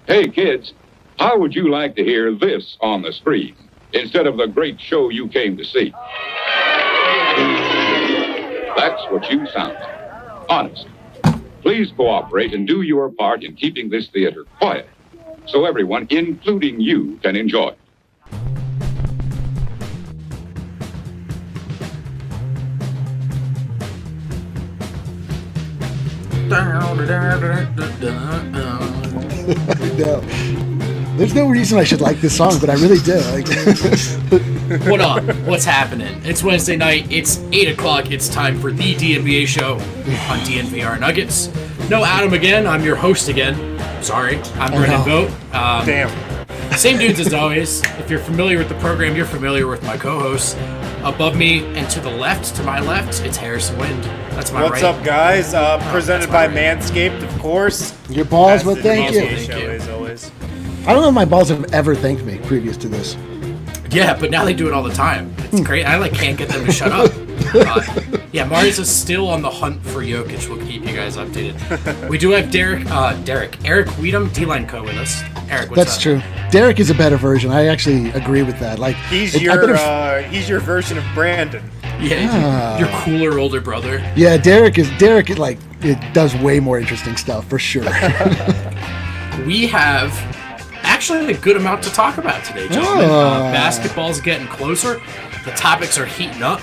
Hey, kids, how would you like to hear this on the screen instead of the great show you came to see? That's what you sound like. Honest. Please cooperate and do your part in keeping this theater quiet so everyone, including you, can enjoy it. No. There's no reason I should like this song, but I really do. What on? What's happening? It's Wednesday night. It's 8 o'clock. It's time for the DNBA show on DNVR Nuggets. No Adam again. I'm your host again. Sorry. I'm Brendan Vogt. Damn. Same dudes as always. If you're familiar with the program, you're familiar with my co-hosts. Above me and to the left, to my left, it's Harrison Wind. That's my What's right. up, guys? Presented by Manscaped, of course. Your balls would thank you. Thank you. As always. I don't know if my balls have ever thanked me previous to this. Yeah, but now they do it all the time. It's great. I can't get them to shut up. Yeah, Marius is still on the hunt for Jokic. We'll keep you guys updated. We do have Eric Bynum, D-line co with us. Eric, what's That's up? true. Derek is a better version. I actually agree with that. Like He's your version of Brandon. Yeah, your cooler older brother. Yeah, Derek like it does way more interesting stuff for sure. We have actually a good amount to talk about today, gentlemen. Basketball's getting closer. The topics are heating up.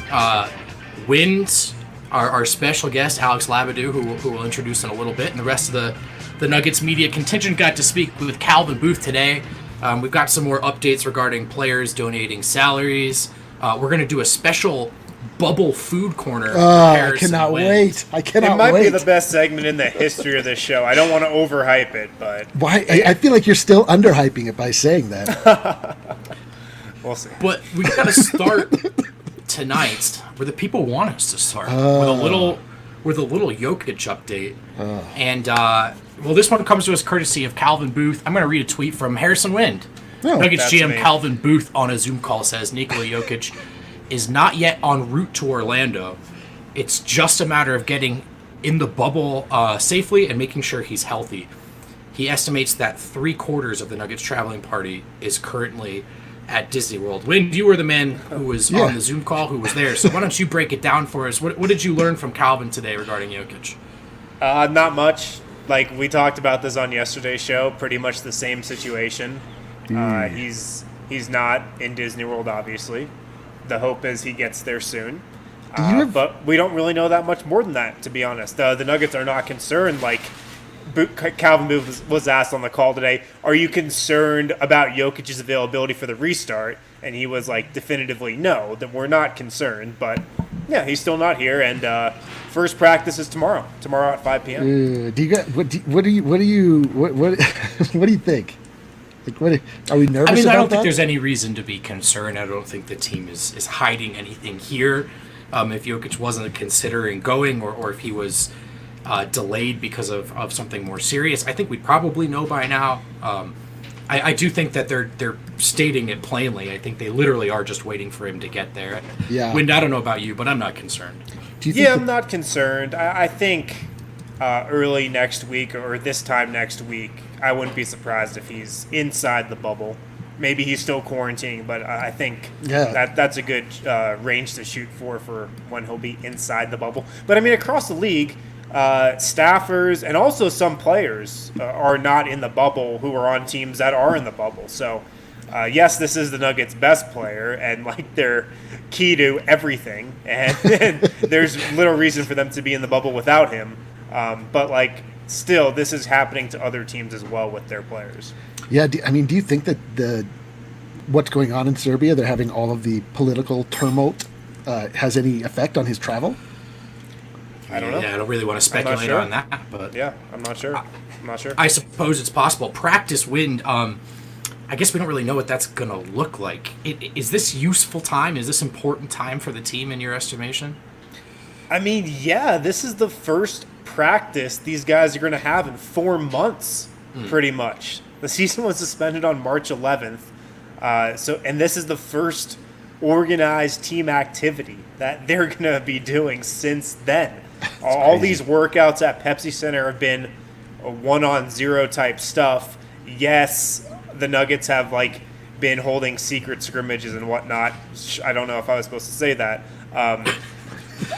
Wind, our special guest, Alex Labidou, who we'll introduce in a little bit, and the rest of the Nuggets media contingent got to speak with Calvin Booth today. We've got some more updates regarding players donating salaries. We're going to do a special bubble food corner. I cannot wait. It might be the best segment in the history of this show. I don't want to overhype it, but... Why? I feel like you're still underhyping it by saying that. We'll see. But we got to start tonight where the people want us to start with a little Jokic update. And well, this one comes to us courtesy of Calvin Booth. I'm going to read a tweet from Harrison Wind. Nuggets GM me. Calvin Booth on a Zoom call says Nikola Jokic is not yet en route to Orlando. It's just a matter of getting in the bubble safely and making sure he's healthy. He estimates that 3/4 of the Nuggets traveling party is currently at Disney World. Wind, you were the man who was on the Zoom call, who was there. So why don't you break it down for us? What did you learn from Calvin today regarding Jokic? Not much. Like, we talked about this on yesterday's show. Pretty much the same situation. He's not in Disney World, obviously. The hope is he gets there soon. But we don't really know that much more than that, to be honest. The Nuggets are not concerned. Like, Calvin Booth was asked on the call today, are you concerned about Jokic's availability for the restart? And he was like, definitively no, that we're not concerned. But yeah, he's still not here. And first practice is tomorrow at 5 p.m. What do you think? Like, are we nervous? I mean, about I don't that? think there's any reason to be concerned. I don't think the team is hiding anything here. If Jokic wasn't considering going or if he was delayed because of something more serious, I think we'd probably know by now. I do think that they're stating it plainly. I think they literally are just waiting for him to get there. Yeah. Wind, I don't know about you, but I'm not concerned. I'm not concerned. I think early next week or this time next week, I wouldn't be surprised if he's inside the bubble. Maybe he's still quarantining, but I think that's a good range to shoot for when he'll be inside the bubble. But I mean, across the league, staffers and also some players are not in the bubble who are on teams that are in the bubble. So, yes, this is the Nuggets' best player, and like they're key to everything, and there's little reason for them to be in the bubble without him. But like, still, this is happening to other teams as well with their players. Yeah, do you think that what's going on in Serbia, they're having all of the political tumult, has any effect on his travel? I don't know. Yeah, I don't really want to speculate on that, but yeah, I'm not sure. I suppose it's possible. Practice Wind. I guess we don't really know what that's going to look like. Is this useful time? Is this important time for the team in your estimation? I mean, yeah, this is the first practice these guys are going to have in 4 months, pretty much. The season was suspended on March 11th, and this is the first organized team activity that they're going to be doing since then. All these workouts at Pepsi Center have been a 1-on-0 type stuff, yes, the Nuggets have like been holding secret scrimmages and whatnot. I don't know if I was supposed to say that.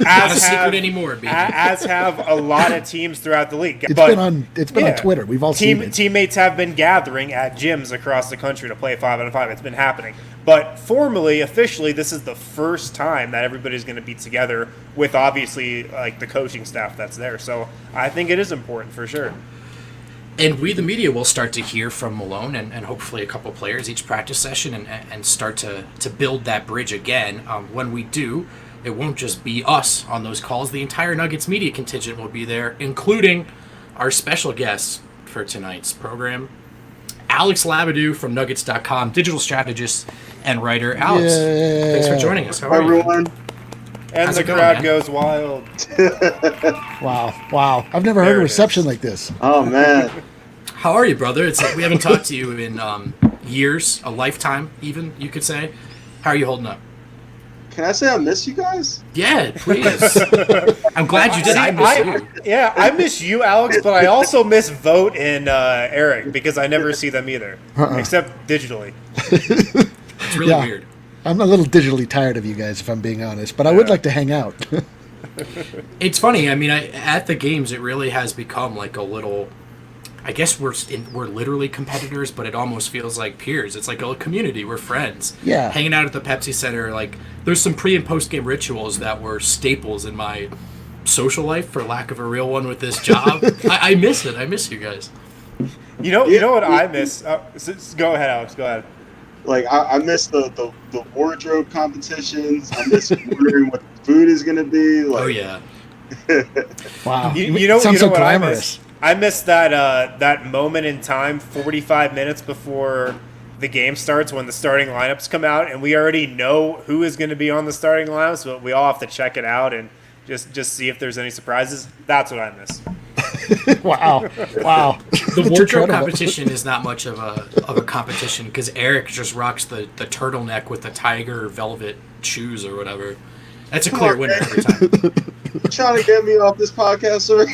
Not a secret anymore, baby. As have a lot of teams throughout the league. It's been on Twitter. We've all seen it. Teammates have been gathering at gyms across the country to play 5-on-5. It's been happening. But formally, officially, this is the first time that everybody's going to be together with obviously like the coaching staff that's there. So I think it is important for sure. And we, the media, will start to hear from Malone and hopefully a couple players each practice session and start to build that bridge again. When we do, it won't just be us on those calls. The entire Nuggets media contingent will be there, including our special guest for tonight's program, Alex Labidou from Nuggets.com, digital strategist and writer. Alex, thanks for joining us. How are you? Everyone. And the crowd goes wild. Wow. I've never heard a reception like this. Oh, man. How are you, brother? It's like we haven't talked to you in years, a lifetime even, you could say. How are you holding up? Can I say I miss you guys? Yeah, please. I'm glad you did. I miss you. Yeah, I miss you, Alex, but I also miss Vote and Eric because I never see them either, except digitally. It's really weird. I'm a little digitally tired of you guys, if I'm being honest, but I would like to hang out. It's funny. I mean, at the games, it really has become like a little. I guess we're literally competitors, but it almost feels like peers. It's like a community. We're friends. Yeah. Hanging out at the Pepsi Center. Like, there's some pre and post game rituals that were staples in my social life, for lack of a real one, with this job. I miss it. I miss you guys. You know what I miss? Go ahead, Alex. Go ahead. Like, I miss the wardrobe competitions. I miss wondering what the food is going to be. Like, Oh, yeah. Wow. You know Sounds so what glamorous. I miss that moment in time, 45 minutes before the game starts, when the starting lineups come out, and we already know who is going to be on the starting lineups, but we all have to check it out and just see if there's any surprises. That's what I miss. Wow. The wardrobe competition is not much of a competition because Eric just rocks the turtleneck with the tiger velvet shoes or whatever. That's a clear winner every time. Trying to get me off this podcast already.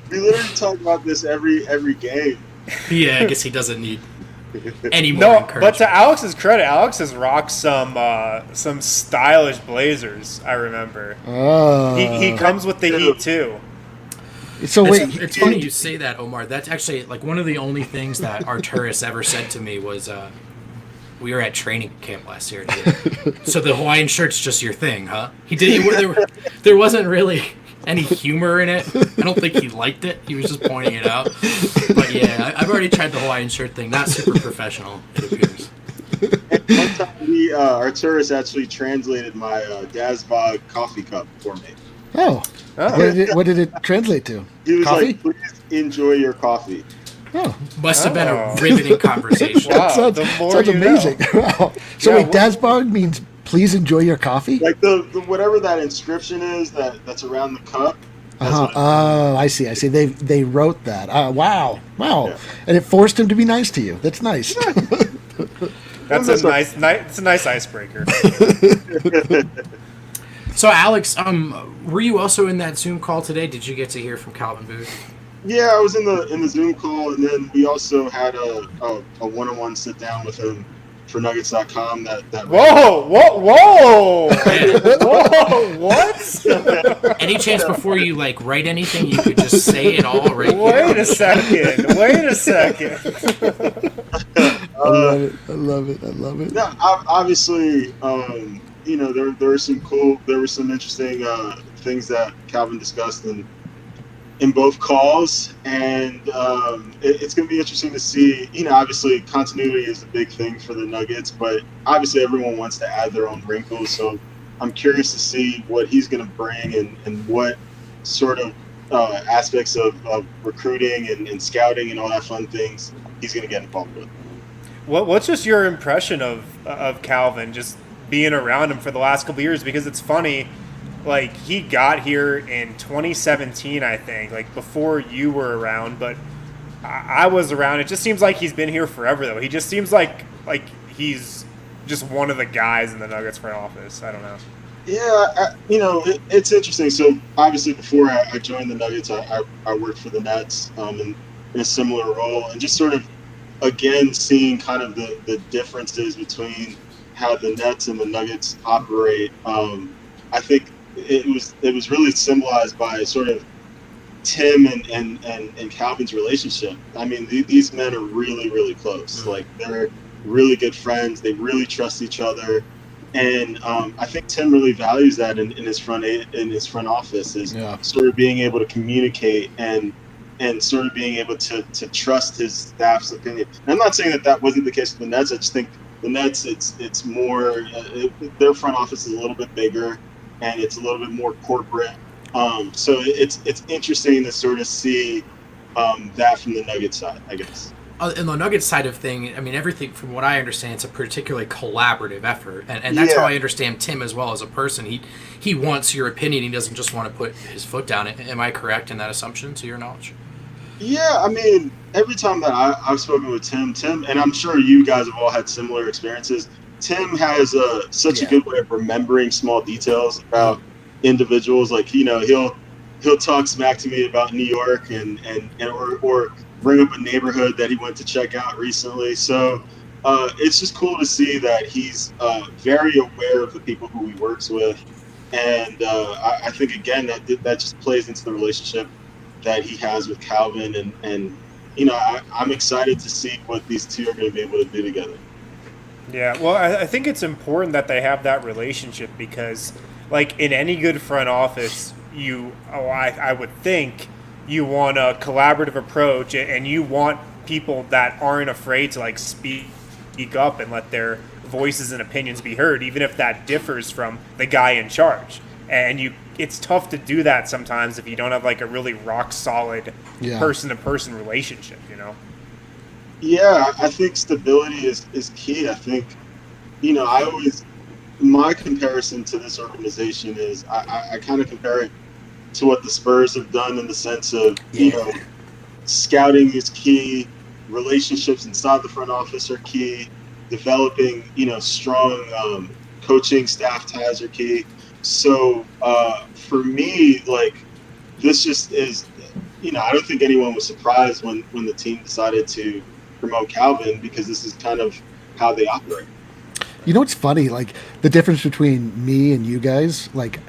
We literally talk about this every game. Yeah, I guess he doesn't need any more No, encouragement. but to Alex's credit, Alex has rocked some stylish blazers. I remember. He comes with the heat too. So wait, It's funny you say that, Omar. That's actually like one of the only things that Arturis ever said to me was, we were at training camp last year. So the Hawaiian shirt's just your thing, huh? There wasn't really any humor in it. I don't think he liked it. He was just pointing it out. But yeah, I've already tried the Hawaiian shirt thing. Not super professional, it appears. And one time, Arturis actually translated my Dazbog coffee cup for me. Oh. What did it translate to? He was Coffee? like, "Please enjoy your coffee." Oh. Must have been a riveting conversation. Wow, Sounds the more sounds you know. amazing. Wow. So Yeah, wait, Dazbog means please enjoy your coffee? Like the whatever that inscription is that's around the cup. That's what it is. Oh, I see. They wrote that. Wow. Yeah. And it forced him to be nice to you. That's nice. That's it's a nice icebreaker. So Alex, were you also in that Zoom call today? Did you get to hear from Calvin Booth? Yeah, I was in the Zoom call, and then we also had a one-on-one sit down with him for Nuggets.com. Whoa! Whoa! What? Any chance before you write anything, you could just say it all right here? Wait a second. I love it. No, obviously, there were some interesting things that Calvin discussed in both calls, and it's going to be interesting to see. Obviously, continuity is a big thing for the Nuggets, but obviously everyone wants to add their own wrinkles. So I'm curious to see what he's going to bring and what sort of aspects of recruiting and scouting and all that fun things he's going to get involved with. What's just your impression of Calvin, just being around him for the last couple of years? Because it's funny, he got here in 2017, I think, before you were around, but I was around. It just seems like he's been here forever, though. He just seems like he's just one of the guys in the Nuggets front office. I don't know. Yeah, it's interesting. So obviously, before I joined the Nuggets, I worked for the Nets, and in a similar role, and just sort of again seeing kind of the differences between how the Nets and the Nuggets operate. I think it was really symbolized by sort of Tim and Calvin's relationship. I mean, these men are really, really close. Like, they're really good friends. They really trust each other. And I think Tim really values that in his front office, is sort of being able to communicate and sort of being able to trust his staff's opinion. And I'm not saying that wasn't the case with the Nets. I just think the Nets, it's more their front office is a little bit bigger, and it's a little bit more corporate. So it's interesting to sort of see that from the Nuggets side, I guess. In the Nuggets side of thing, I mean, everything from what I understand, it's a particularly collaborative effort, and that's how I understand Tim as well as a person. He wants your opinion. He doesn't just want to put his foot down. Am I correct in that assumption, to your knowledge? Yeah, I mean, every time that I've spoken with Tim, and I'm sure you guys have all had similar experiences. Tim has such a good way of remembering small details about individuals. Like, he'll talk smack to me about New York or bring up a neighborhood that he went to check out recently. So it's just cool to see that he's very aware of the people who he works with, and I think again that just plays into the relationship that he has with Calvin, and I'm excited to see what these two are going to be able to do together. Yeah, well, I think it's important that they have that relationship because, like, in any good front office, I would think you want a collaborative approach, and you want people that aren't afraid to, like, speak up and let their voices and opinions be heard, even if that differs from the guy in charge. And it's tough to do that sometimes if you don't have, like, a really rock solid person-to-person relationship, Yeah, I think stability is key. I think, my comparison to this organization is I kind of compare it to what the Spurs have done in the sense of, scouting is key, relationships inside the front office are key, developing, strong coaching staff ties are key. So for me, like, this just is, I don't think anyone was surprised when the team decided to promote Calvin, because this is kind of how they operate. It's funny, like, the difference between me and you guys, like,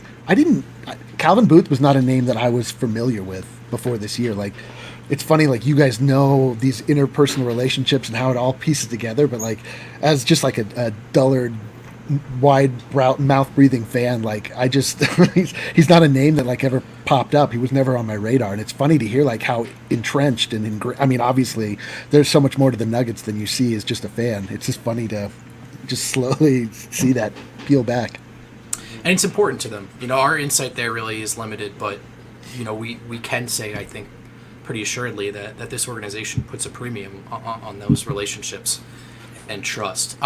Calvin Booth was not a name that I was familiar with before this year. Like, it's funny, like, you guys know these interpersonal relationships and how it all pieces together, but, like, as just like a dullard, wide mouth breathing fan, like, I just he's not a name that, like, ever popped up. He was never on my radar, and it's funny to hear, like, how entrenched and I mean, obviously there's so much more to the Nuggets than you see as just a fan. It's just funny to just slowly see that peel back. And it's important to them. Our insight there really is limited, but we can say, I think, pretty assuredly that this organization puts a premium on those relationships and trust.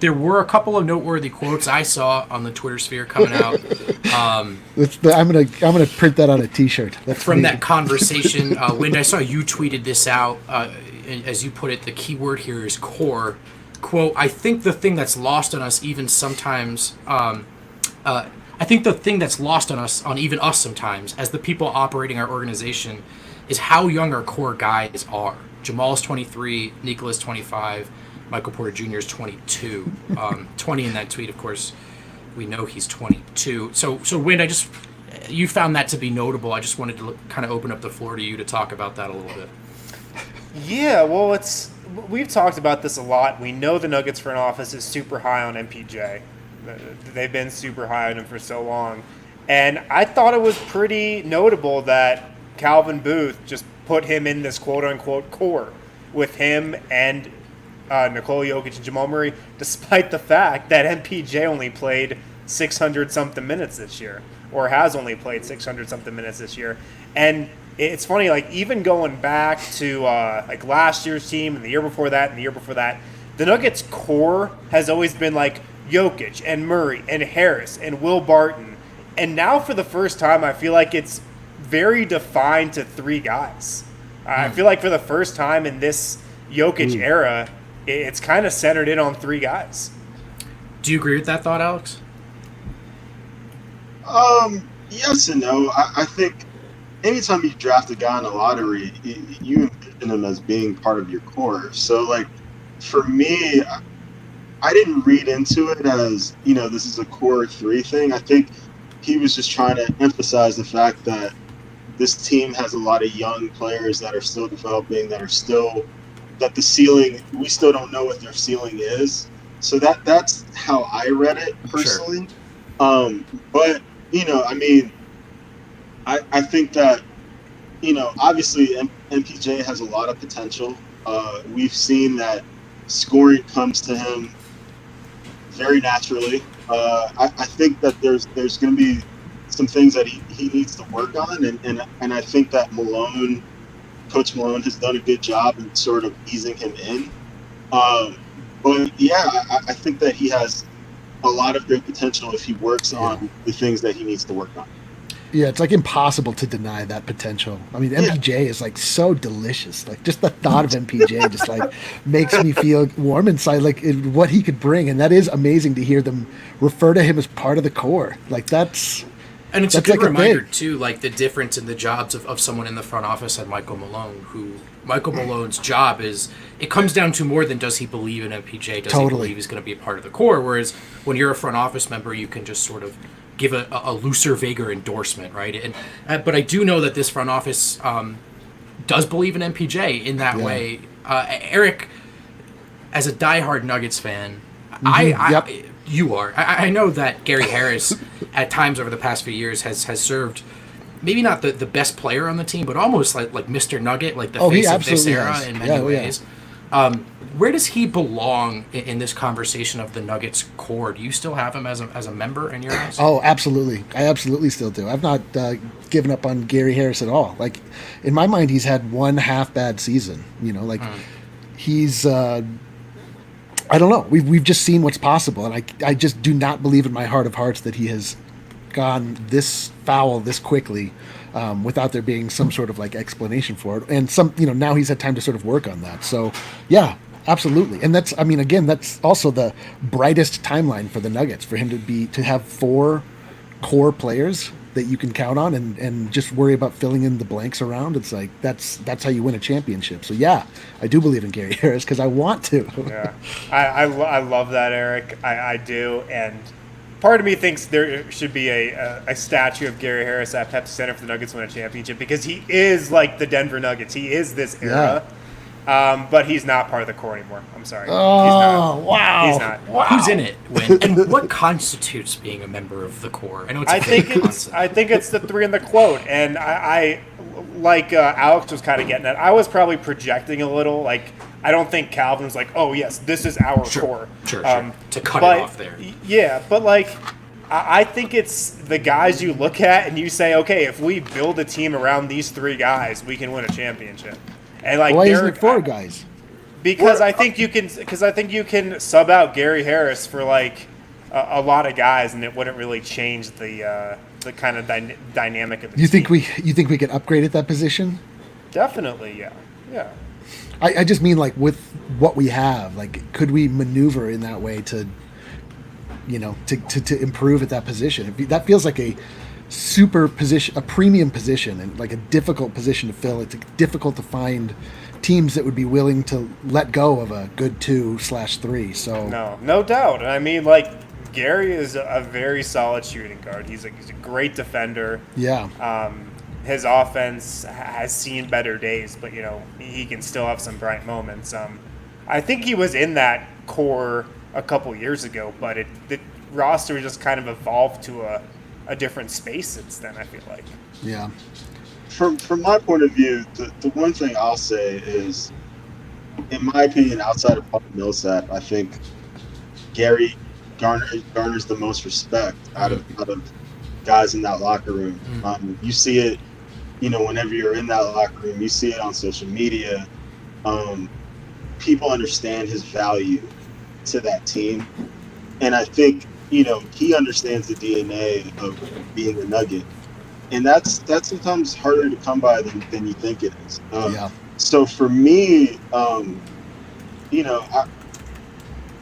There were a couple of noteworthy quotes I saw on the Twitter sphere coming out. I'm gonna print that on a T-shirt. That's from me. That conversation. Wind, I saw you tweeted this out. As you put it, the key word here is core. Quote, I think the thing that's lost on us even sometimes, I think the thing that's lost on us, on even us sometimes, as the people operating our organization, is how young our core guys are. Jamal's 23, Nikola's 25, Michael Porter Jr. is 22. 20 in that tweet, of course, we know he's 22. So Wind, you found that to be notable. I just wanted to kind of open up the floor to you to talk about that a little bit. Yeah, well, we've talked about this a lot. We know the Nuggets front office is super high on MPJ. They've been super high on him for so long. And I thought it was pretty notable that Calvin Booth just put him in this quote-unquote core with him and Nikola Jokic and Jamal Murray, despite the fact that MPJ only played 600-something minutes this year, or has only played 600-something minutes this year. And it's funny, like, even going back to like last year's team and the year before that and the year before that, the Nuggets core has always been like Jokic and Murray and Harris and Will Barton. And now for the first time, I feel like it's very defined to three guys. I feel like for the first time in this Jokic era, it's kind of centered in on three guys. Do you agree with that thought, Alex? Yes and no. I think anytime you draft a guy in the lottery, you mention him as being part of your core. So, like, for me, I didn't read into it as, this is a core 3 thing. I think he was just trying to emphasize the fact that this team has a lot of young players that are still developing, that the ceiling, we still don't know what their ceiling is. So that's how I read it personally. Sure. But, I think that, obviously MPJ has a lot of potential. We've seen that scoring comes to him very naturally. I think that there's going to be some things that he needs to work on, and I think that Coach Malone has done a good job in sort of easing him in. But yeah, I think that he has a lot of great potential if he works on the things that he needs to work on. Yeah, it's like impossible to deny that potential. I mean, MPJ is like so delicious. Like just the thought of MPJ just like makes me feel warm inside, like what he could bring. And that is amazing to hear them refer to him as part of the core. Like that's a good reminder too, like the difference in the jobs of someone in the front office and Michael Malone, who Michael Malone's job is, it comes down to more than does he believe in MPJ, does he believe he's going to be a part of the core, whereas when you're a front office member, you can just sort of give a looser, vaguer endorsement, right? And but I do know that this front office does believe in MPJ in that way. Eric, as a diehard Nuggets fan, you are. I know that Gary Harris, at times over the past few years, has served maybe not the best player on the team, but almost like Mr. Nugget, like the face of this era in many ways. Where does he belong in this conversation of the Nuggets core? Do you still have him as a member in your eyes? Oh, absolutely. I absolutely still do. I've not given up on Gary Harris at all. Like, in my mind, he's had one half bad season. He's I don't know. We've just seen what's possible, and I just do not believe in my heart of hearts that he has gone this foul this quickly without there being some sort of like explanation for it. And now he's had time to sort of work on that. So yeah, absolutely. And that's also the brightest timeline for the Nuggets, for him to have 4 core players that you can count on and just worry about filling in the blanks around. It's like, that's how you win a championship. So yeah, I do believe in Gary Harris because I want to. Yeah, I love that, Eric. I do. And part of me thinks there should be a statue of Gary Harris at Pepsi Center for the Nuggets win a championship, because he is like the Denver Nuggets. He is this era. But he's not part of the core anymore. I'm sorry. Oh, he's not. Wow. He's not. Wow. Who's in it? And what constitutes being a member of the core? I know it's I think it's the 3 in the quote. And I like Alex was kind of getting at, I was probably projecting a little. Like, I don't think Calvin was like, oh, yes, this is our core. Sure. To cut it off there. Yeah, but like, I think it's the guys you look at and you say, okay, if we build a team around these 3 guys, we can win a championship. And like, why isn't it 4 guys? Because I think you can sub out Gary Harris for like a lot of guys, and it wouldn't really change the kind of dynamic of the team. You think we could upgrade at that position? Definitely, yeah. I just mean, like, with what we have, like, could we maneuver in that way to improve at that position? That feels like a super position, a premium position, and like a difficult position to fill. It's difficult to find teams that would be willing to let go of a good 2/3. So no doubt. I mean, like, Gary is a very solid shooting guard. He's a great defender. Yeah. His offense has seen better days, but he can still have some bright moments. I think he was in that core a couple years ago, but the roster just kind of evolved to a different space since then, I feel like. Yeah. From my point of view, the one thing I'll say is, in my opinion, outside of Paul Millsap, I think Gary garners the most respect out of guys in that locker room. You see it, whenever you're in that locker room, you see it on social media. People understand his value to that team, and I think he understands the DNA of being a Nugget, and that's sometimes harder to come by than you think it is. So for me, I'm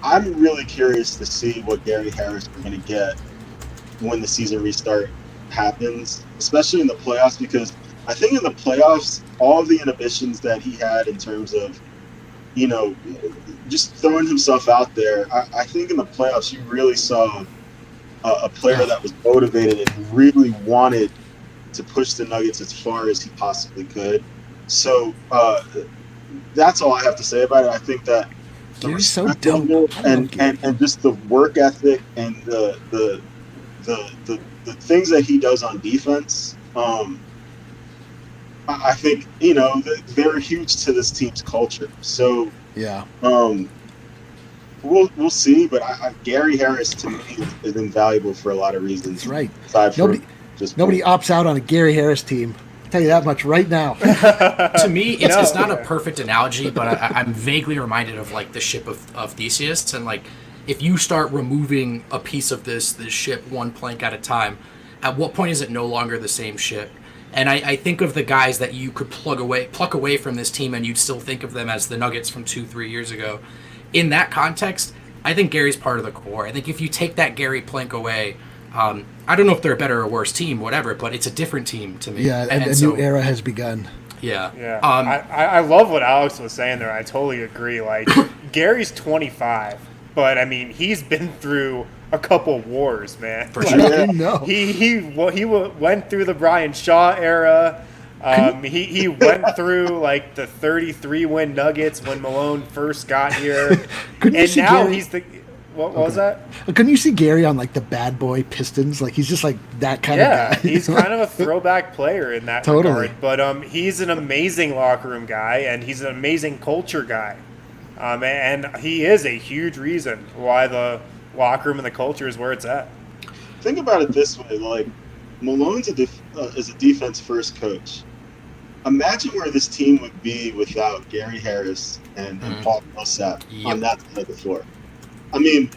really curious to see what Gary Harris is going to get when the season restart happens, especially in the playoffs, because I think in the playoffs, all of the inhibitions that he had in terms of, just throwing himself out there, I think in the playoffs you really saw a player that was motivated and really wanted to push the Nuggets as far as he possibly could. So that's all I have to say about it. I think that Gary's so dope, and just the work ethic and the things that he does on defense. I think they're huge to this team's culture. So yeah, we'll see. But Gary Harris to me is invaluable for a lot of reasons. That's right. Nobody opts out on a Gary Harris team. I'll tell you that much right now. To me, it's not a perfect analogy, but I'm vaguely reminded of like the ship of Theseus, and like if you start removing a piece of this ship one plank at a time, at what point is it no longer the same ship? And I think of the guys that you could pluck away from this team, and you'd still think of them as the Nuggets from 2-3 years ago. In that context, I think Gary's part of the core. I think if you take that Gary plank away, I don't know if they're a better or worse team, whatever, but it's a different team to me. Yeah, and a new era has begun. Yeah. Yeah. I love what Alex was saying there. I totally agree. Like, Gary's 25, but, I mean, he's been through a couple wars, man. For sure. I know. He went through the Brian Shaw era. He went through like the 33-win Nuggets when Malone first got here, and now Gary? he's the. What was that? Couldn't you see Gary on like the bad boy Pistons? Like he's just like that kind of guy. He's kind of a throwback player in that Totally. regard. But he's an amazing locker room guy, and he's an amazing culture guy, and he is a huge reason why the locker room and the culture is where it's at. Think about it this way: like Malone's is a defense-first coach. Imagine where this team would be without Gary Harris and Paul Millsap on that side of the floor. I mean,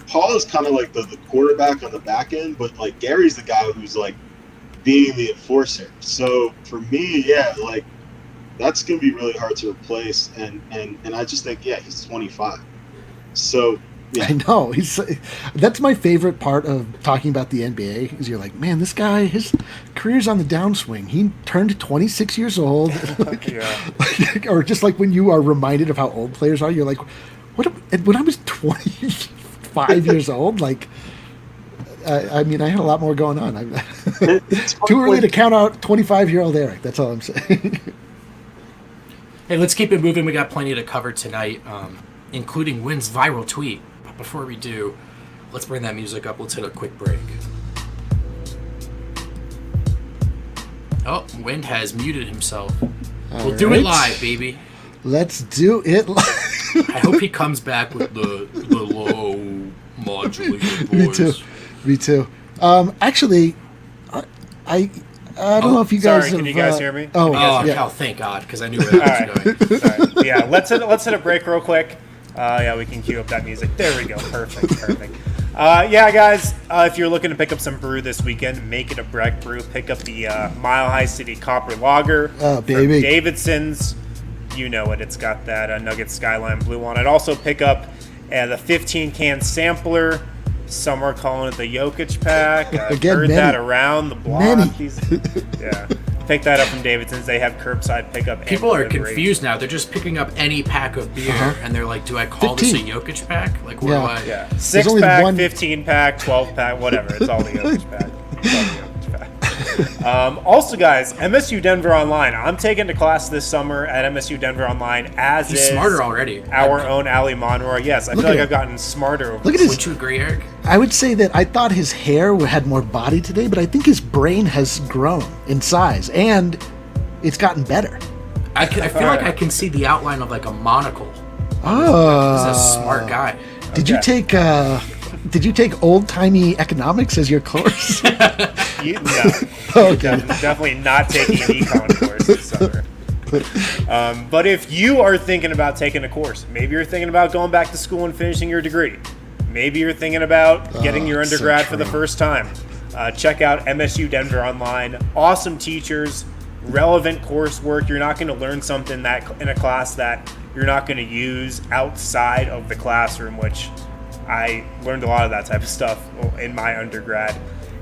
Paul is kind of like the quarterback on the back end, but like Gary's the guy who's like being the enforcer. So for me, like that's gonna be really hard to replace. And I just think, he's 25. So yeah. I know. That's my favorite part of talking about the NBA is you're like, man, this guy, his career's on the downswing. He turned 26 years old. Or just like when you are reminded of how old players are, you're like, when I was 25 years old, like, I mean, I had a lot more going on. Too early to count out 25-year-old Eric. That's all I'm saying. Hey, let's keep it moving. We got plenty to cover tonight, including Wynn's viral tweet. But before we do, let's bring that music up. Let's hit a quick break. Oh, Wynn has muted himself. We'll do it live, baby. Let's do it live. I hope he comes back with the low modulated voice. Me too. Actually, I don't know if you guys. Sorry, can you guys hear me? Oh, thank God, because I knew where that was going. All right. Yeah, let's hit a break real quick. We can cue up that music. There we go. Perfect. Guys, if you're looking to pick up some brew this weekend, make it a Breck brew. Pick up the Mile High City Copper Lager. Oh, baby. From Davidson's. You know it. It's got that Nugget Skyline Blue on it. Also pick up the 15-can sampler. Some are calling it the Jokic pack. I've heard that around the block. Pick that up from Davidson's. They have curbside pickup. People are confused now. They're just picking up any pack of beer, and they're like, do I call 15. This a Jokic pack? Like, what do I? Yeah. 6-pack, 15-pack, 12-pack, whatever. It's all the Jokic pack. Also, guys, MSU Denver Online. I'm taking a class this summer at MSU Denver Online, as He's is smarter already. Our own Ali Monroy. Yes, I feel like I've gotten smarter over this. Would you agree, Eric? I would say that I thought his hair had more body today, but I think his brain has grown in size, and it's gotten better. I feel like I can see the outline of like a monocle. Oh. He's a smart guy. Did you take old-timey economics as your course? No. Okay. Definitely not taking an econ course this summer. But if you are thinking about taking a course, maybe you're thinking about going back to school and finishing your degree. Maybe you're thinking about getting your undergrad for the first time. Check out MSU Denver Online. Awesome teachers, relevant coursework. You're not going to learn something that in a class that you're not going to use outside of the classroom, which I learned a lot of that type of stuff in my undergrad.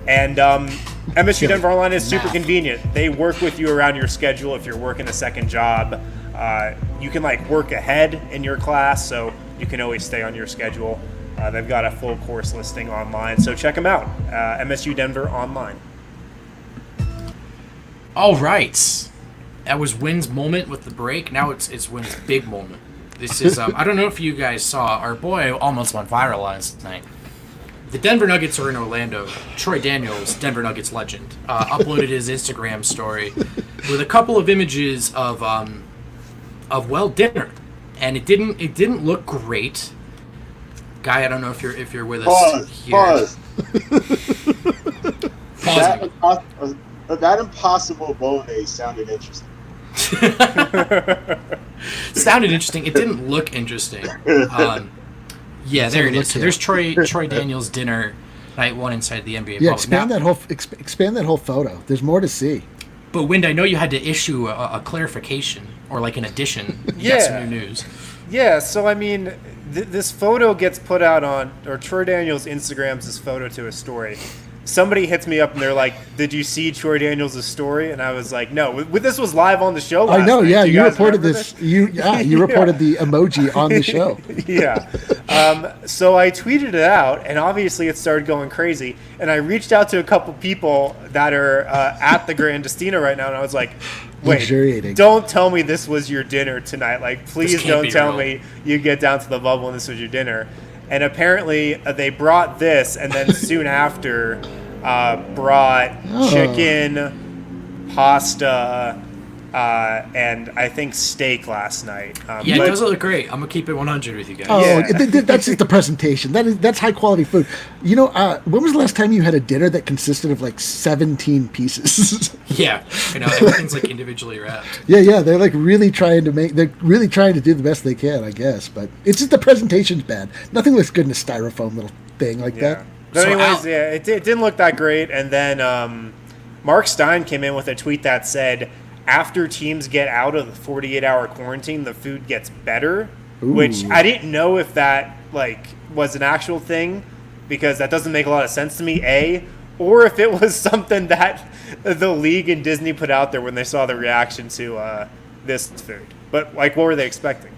And MSU Denver Online is super Math. convenient. They work with you around your schedule. If you're working a second job, you can like work ahead in your class, so you can always stay on your schedule. They've got a full course listing online, so check them out. MSU Denver Online. All right. That was Wynn's moment with the break. Now it's Wynn's big moment. This is, I don't know if you guys saw, our boy almost went viral last night. The Denver Nuggets are in Orlando. Troy Daniels, Denver Nuggets legend, uploaded his Instagram story with a couple of images of dinner. And it didn't look great. Guy, I don't know if you're with us here. Pause. Pause. That impossible bolognese sounded interesting. Sounded interesting. It didn't look interesting. Yeah, there it is. So there's Troy Daniels' dinner, night one inside the NBA. Yeah, expand that whole photo. There's more to see. But Wind, I know you had to issue a clarification or like an addition. You got some new news. Yeah, so I mean, this photo gets put out on, or Troy Daniels Instagrams this photo to a story. Somebody hits me up and they're like, "Did you see Troy Daniels' story?" And I was like, "No." This was live on the show last I know. night. Yeah, you reported this. You reported the emoji on the show. Yeah. So I tweeted it out, and obviously it started going crazy. And I reached out to a couple people that are at the Grandistina right now, and I was like, "Wait, don't tell me this was your dinner tonight. Like, please don't tell me you get down to the bubble and this was your dinner." And apparently they brought this, and then soon after brought chicken, pasta, and I think steak last night. Yeah, it does look great. I'm gonna keep it 100 with you guys. Oh, Yeah. that's just the presentation. That's high quality food. You know, when was the last time you had a dinner that consisted of like 17 pieces? Yeah, everything's like individually wrapped. Yeah, they're like really trying to do the best they can, I guess. But it's just the presentation's bad. Nothing looks good in a styrofoam little thing like that. But So anyways, it didn't look that great. And then Mark Stein came in with a tweet that said, after teams get out of the 48-hour quarantine, the food gets better. Ooh. Which I didn't know if that was an actual thing, because that doesn't make a lot of sense to me, or if it was something that the league and Disney put out there when they saw the reaction to this food. But what were they expecting?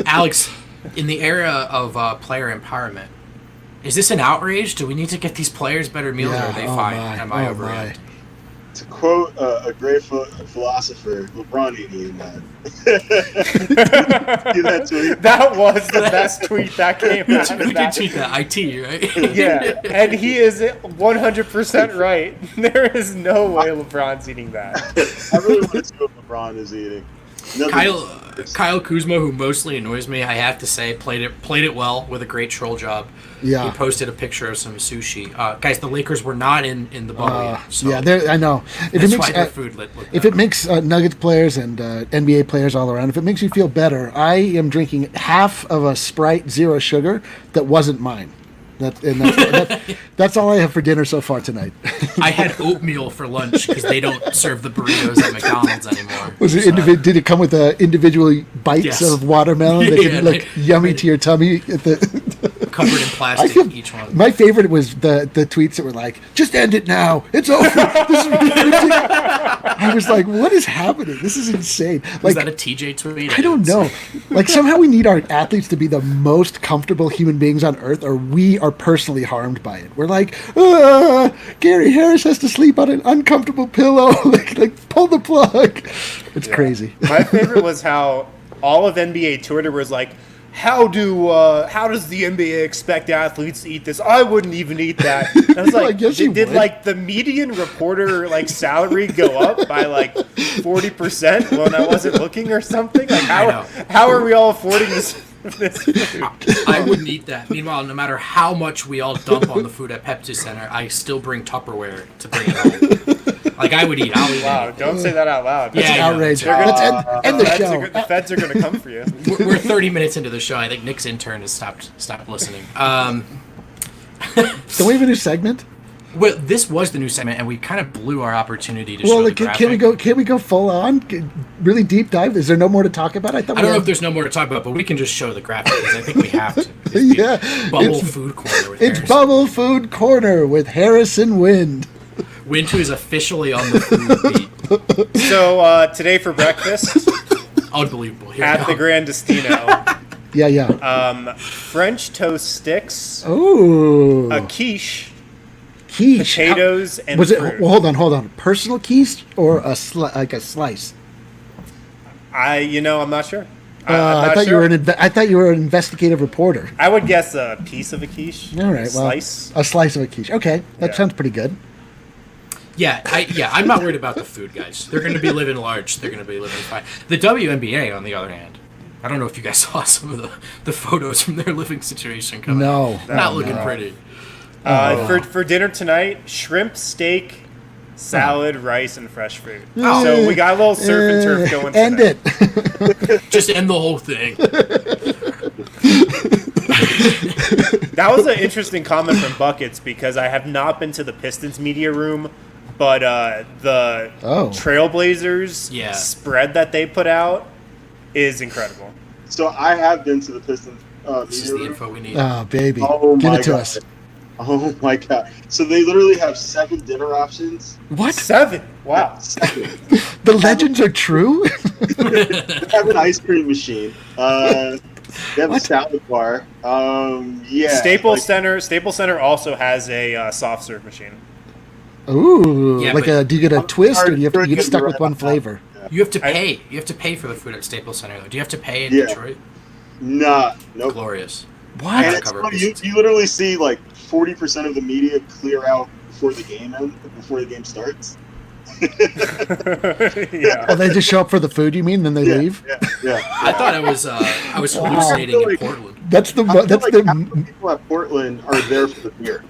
Alex, in the era of player empowerment, is this an outrage? Do we need to get these players better meals, or are they fine? Am I overreacting? To quote a great philosopher, LeBron ain't eating that. See that tweet? That was the best tweet that came out of We can that. tweet that, IT, right? Yeah, and he is 100% right. There is no way LeBron's eating that. I really want to see what LeBron is eating. Kyle Kuzma, who mostly annoys me, I have to say, played it well with a great troll job. Yeah. He posted a picture of some sushi. Guys, the Lakers were not in the bubble yet. So I know. That's why their food looked if it makes Nuggets players and NBA players all around, if it makes you feel better, I am drinking half of a Sprite Zero Sugar that wasn't mine. That's all I have for dinner so far tonight. I had oatmeal for lunch because they don't serve the burritos at McDonald's anymore. Did it come with individual bites of watermelon that could look yummy to your tummy? Covered in plastic, each one. My favorite was the tweets that were like, "Just end it now. It's over." This is ridiculous. I was like, "What is happening? This is insane." Was that a TJ tweet? I don't know. Like, somehow we need our athletes to be the most comfortable human beings on earth, or we are personally harmed by it. We're like, Gary Harris has to sleep on an uncomfortable pillow. like pull the plug. It's crazy. My favorite was how all of NBA Twitter was like, how does the NBA expect athletes to eat this? I wouldn't even eat that. And I was like, yes, you did would. the median reporter salary go up by 40% when I wasn't looking or something? Like how are we all affording this food? I wouldn't eat that. Meanwhile, no matter how much we all dump on the food at Pepsi Center, I still bring Tupperware to bring it home. I would eat. I'll eat. Wow, don't say that out loud. That's an outrage. Let's end the show. The feds are going to come for you. We're 30 minutes into the show. I think Nick's intern has stopped listening. Don't we have a new segment? Well, this was the new segment, and we kind of blew our opportunity to show the graphic. Can we go full on? Really deep dive? Is there no more to talk about? I don't know if there's no more to talk about, but we can just show the graphic because I think we have to. Bubble Food Corner with Harrison. Bubble Food Corner with Harrison Wind. Wint is officially on the food beat. So today for breakfast Unbelievable. Here at the Grandestino, Yeah. French toast sticks, Oh. a quiche, Quiche. potatoes, and Was it? fruit. Well, hold on. Personal quiche or like a slice? I'm not sure. I'm I not thought sure. I thought you were an investigative reporter. I would guess a piece of a quiche. All right. Well, Slice. a slice of a quiche. Okay, that Yeah. sounds pretty good. I'm not worried about the food, guys. They're going to be living large. They're going to be living fine. The WNBA, on the other hand, I don't know if you guys saw some of the photos from their living situation coming No. out. Not looking pretty. For dinner tonight, shrimp, steak, salad, rice, and fresh fruit. Oh. So we got a little surf and turf going End tonight. it. Just end the whole thing. That was an interesting comment from Buckets because I have not been to the Pistons media room, but the Trailblazers Yeah. spread that they put out is incredible. So I have been to the Pistons This is media the room. info we need. Oh, baby. Oh Give my it to God. us. Oh my god! So they literally have 7 dinner options. What? 7. Wow. 7. The legends are true? They have an ice cream machine. They have a salad bar. Yeah. Staples Center also has a soft serve machine. Ooh. Yeah, like but- do you get a twist or do you have to Pretty get stuck good with one right flavor? now. You have to pay. You have to pay for the food at Staples Center, though. Do you have to pay in Yeah. Detroit? Nah. Nope. Glorious. What? And Yeah. it's Cover funny, Pistons. you literally see like 40% of the media clear out before the game starts. Yeah. Oh, they just show up for the food, you mean, then they Yeah, leave? yeah. I thought I was hallucinating I feel in like- Portland. That's the I feel that's like the half the people at Portland are there for the beer.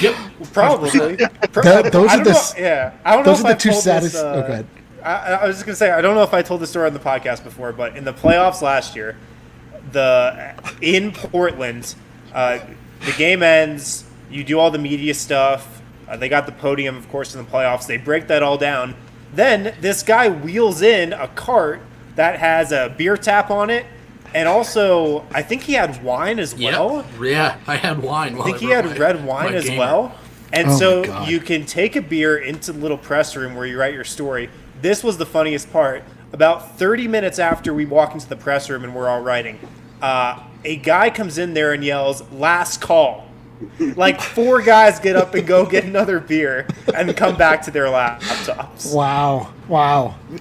Yep. Probably. those I are don't the know, s- yeah. I don't know those if are the I've two told saddest. this, Oh, go ahead. I was just gonna say I don't know if I told this story on the podcast before, but in the playoffs last year, in Portland, the game ends. You do all the media stuff. They got the podium, of course, in the playoffs. They break that all down. Then this guy wheels in a cart that has a beer tap on it, and also I think he had wine as well. Yeah, I had wine. I think he had red wine as well. And Oh my so God. you can take a beer into the little press room where you write your story. This was the funniest part. About 30 minutes after we walk into the press room and we're all writing, a guy comes in there and yells, "Last call." Like 4 guys get up and go get another beer and come back to their laptops. Wow.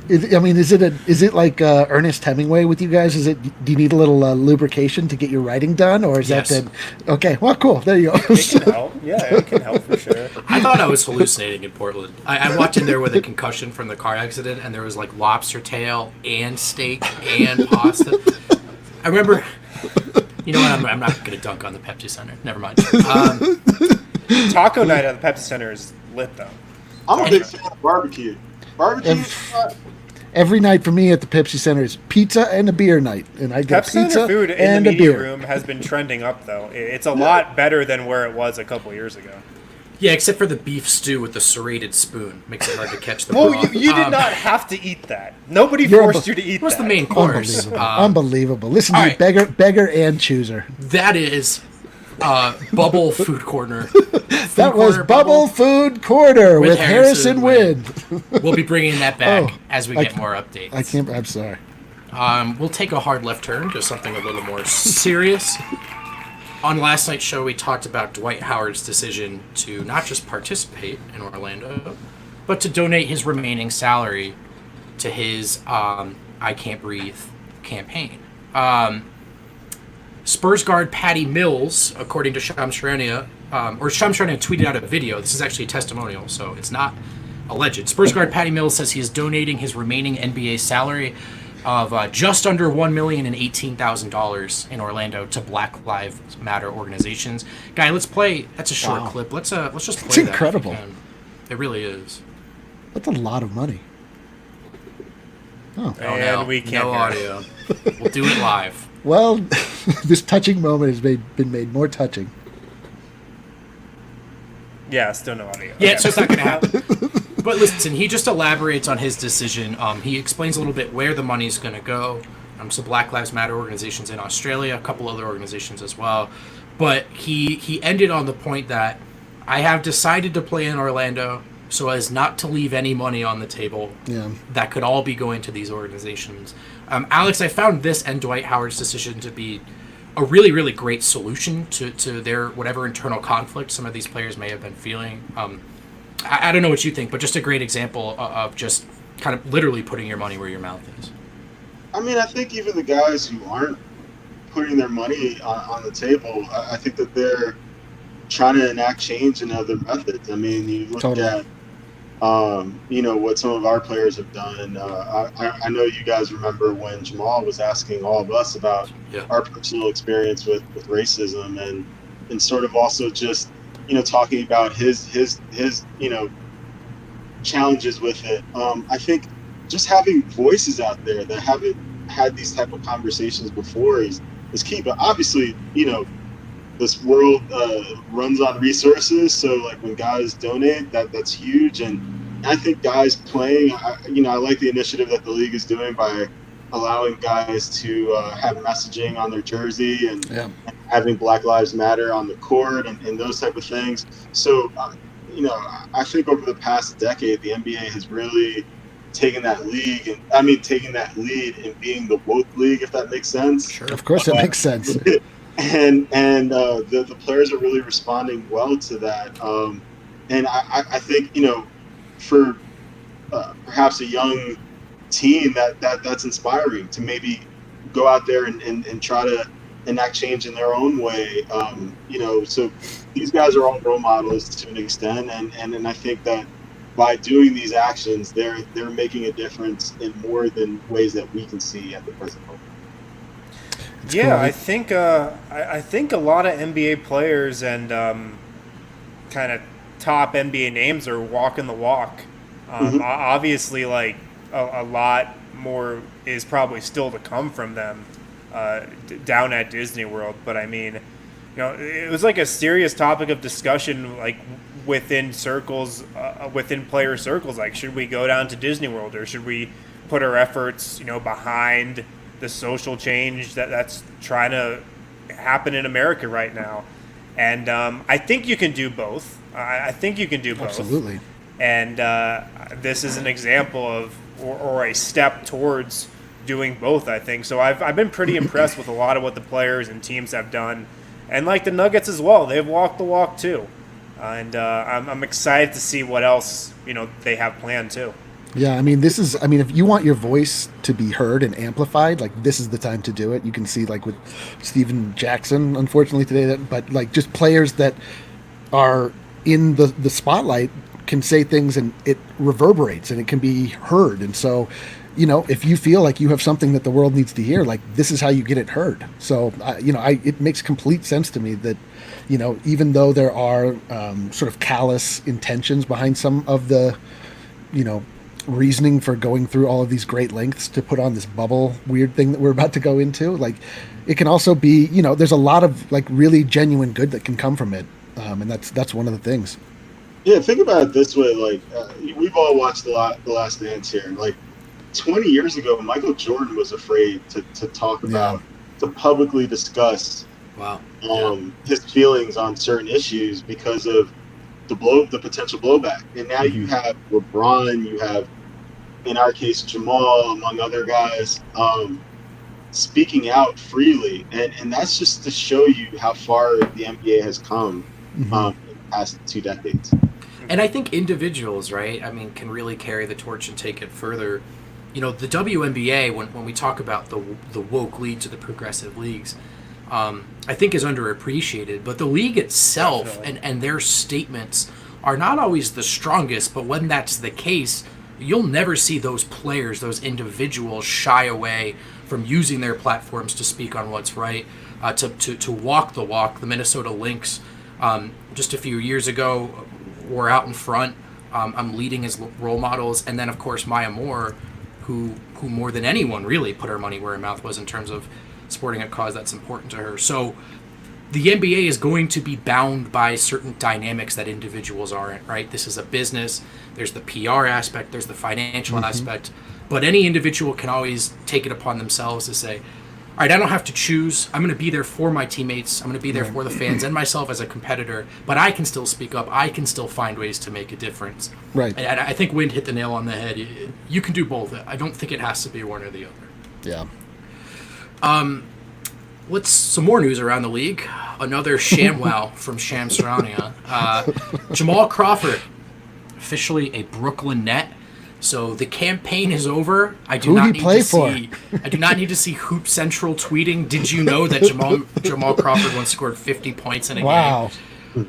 Is it like Ernest Hemingway with you guys? Do you need a little lubrication to get your writing done, or is Yes. that the? Okay, well, cool. There you go. It can help. Yeah, it can help for sure. I thought I was hallucinating in Portland. I walked in there with a concussion from the car accident, and there was like lobster tail and steak and pasta. I remember. You know what? I'm not going to dunk on the Pepsi Center. Never mind. Taco night at the Pepsi Center is lit, though. I'm a big fan of barbecue. Barbecue. Every night for me at the Pepsi Center is pizza and a beer night, and I get Pepsi pizza Center food in and the a media beer. room has been trending up, though. It's a lot better than where it was a couple years ago. Yeah, except for the beef stew with the serrated spoon. Makes it hard to catch the Well, broth. you did not have to eat that. Nobody You're forced a- you to eat What's that. the main course? Unbelievable. Listen to all you, right. beggar and chooser. That is Bubble Food Corner. That was Bubble Food Corner with Harrison Harrison Wind. We'll be bringing that back Oh, as we I get can't- more updates. I can't. I'm sorry. We'll take a hard left turn to something a little more serious. On last night's show, we talked about Dwight Howard's decision to not just participate in Orlando, but to donate his remaining salary to his I Can't Breathe campaign. Spurs guard Patty Mills, according to Shams Charania, Shams Charania tweeted out a video. This is actually a testimonial, so it's not alleged. Spurs guard Patty Mills says he is donating his remaining NBA salary of just under $1,018,000 in Orlando to Black Lives Matter organizations. Guy, let's play. That's a short Wow. clip. Let's just play It's that if incredible. we can. It really is. That's a lot of money. Oh. Oh, And no. we can't No hear audio. We'll do it live. Well, this touching moment has been made more touching. Yeah, still no audio. Yeah, Okay. so it's not going to happen. But listen, he just elaborates on his decision. He explains a little bit where the money's going to go. Some Black Lives Matter organizations in Australia, a couple other organizations as well. But he ended on the point that I have decided to play in Orlando, so as not to leave any money on the table. Yeah. That could all be going to these organizations. Alex, I found this and Dwight Howard's decision to be a really, really great solution to their whatever internal conflict some of these players may have been feeling. I don't know what you think, but just a great example of just kind of literally putting your money where your mouth is. I mean, I think even the guys who aren't putting their money on the table, I think that they're trying to enact change in other methods. I mean, you look at, what some of our players have done. I know you guys remember when Jamal was asking all of us about our personal experience with racism and sort of also just, talking about his challenges with it. I think just having voices out there that haven't had these type of conversations before is key. But obviously, this world runs on resources. So like when guys donate, that's huge. And I think guys playing, I like the initiative that the league is doing by allowing guys to have messaging on their jersey and having Black Lives Matter on the court and those type of things. So, I think over the past decade, the NBA has really taken that lead in being the woke league, if that makes sense. Sure. Of course it makes sense. And the players are really responding well to that. And I think, for perhaps a young team that's inspiring to maybe go out there and try to enact change in their own way. So these guys are all role models to an extent, and I think that by doing these actions, they're making a difference in more than ways that we can see at the present moment. Yeah, cool. I think a lot of NBA players and kind of top NBA names are walking the walk. Obviously, like a lot more is probably still to come from them down at Disney World. But I mean, it was like a serious topic of discussion, like within circles, within player circles. Like, should we go down to Disney World, or should we put our efforts, behind the social change that's trying to happen in America right now? And I think you can do both. I think you can do both. Absolutely. And this is an example of, or a step towards doing both, I think. So I've been pretty impressed with a lot of what the players and teams have done. And like the Nuggets as well, they've walked the walk too. And I'm excited to see what else, they have planned too. Yeah, if you want your voice to be heard and amplified, like, this is the time to do it. You can see, like, with Steven Jackson, unfortunately today, but like just players that are in the spotlight can say things and it reverberates and it can be heard. And so, if you feel like you have something that the world needs to hear, like, this is how you get it heard. So, it makes complete sense to me that, even though there are sort of callous intentions behind some of the, reasoning for going through all of these great lengths to put on this bubble weird thing that we're about to go into, like, it can also be, there's a lot of like really genuine good that can come from it. And that's one of the things. Yeah, think about it this way. Like, we've all watched The Last Dance here. Like, 20 years ago, Michael Jordan was afraid to talk about, to publicly discuss his feelings on certain issues because of the potential blowback. And now you have LeBron, you have, in our case, Jamal, among other guys, speaking out freely. And that's just to show you how far the NBA has come in the past 2 decades. And I think individuals, right, can really carry the torch and take it further. The WNBA, when we talk about the woke leagues or the progressive leagues, I think is underappreciated. But the league itself and their statements are not always the strongest. But when that's the case, you'll never see those players, those individuals, shy away from using their platforms to speak on what's right, to walk the walk. The Minnesota Lynx, just a few years ago, were out in front. I'm leading as role models. And then, of course, Maya Moore, who more than anyone really put her money where her mouth was in terms of supporting a cause that's important to her. So the NBA is going to be bound by certain dynamics that individuals aren't, right? This is a business. There's the PR aspect. There's the financial aspect. But any individual can always take it upon themselves to say, all right, I don't have to choose. I'm going to be there for my teammates. I'm going to be there for the fans and myself as a competitor. But I can still speak up. I can still find ways to make a difference. Right. And I think Wind hit the nail on the head. You can do both. I don't think it has to be one or the other. Yeah. Some more news around the league. Another ShamWow from Sham Sarania. Jamal Crawford, officially a Brooklyn Net. So the campaign is over. I do not need to see Hoop Central tweeting. Did you know that Jamal Crawford once scored 50 points in a game? Wow. You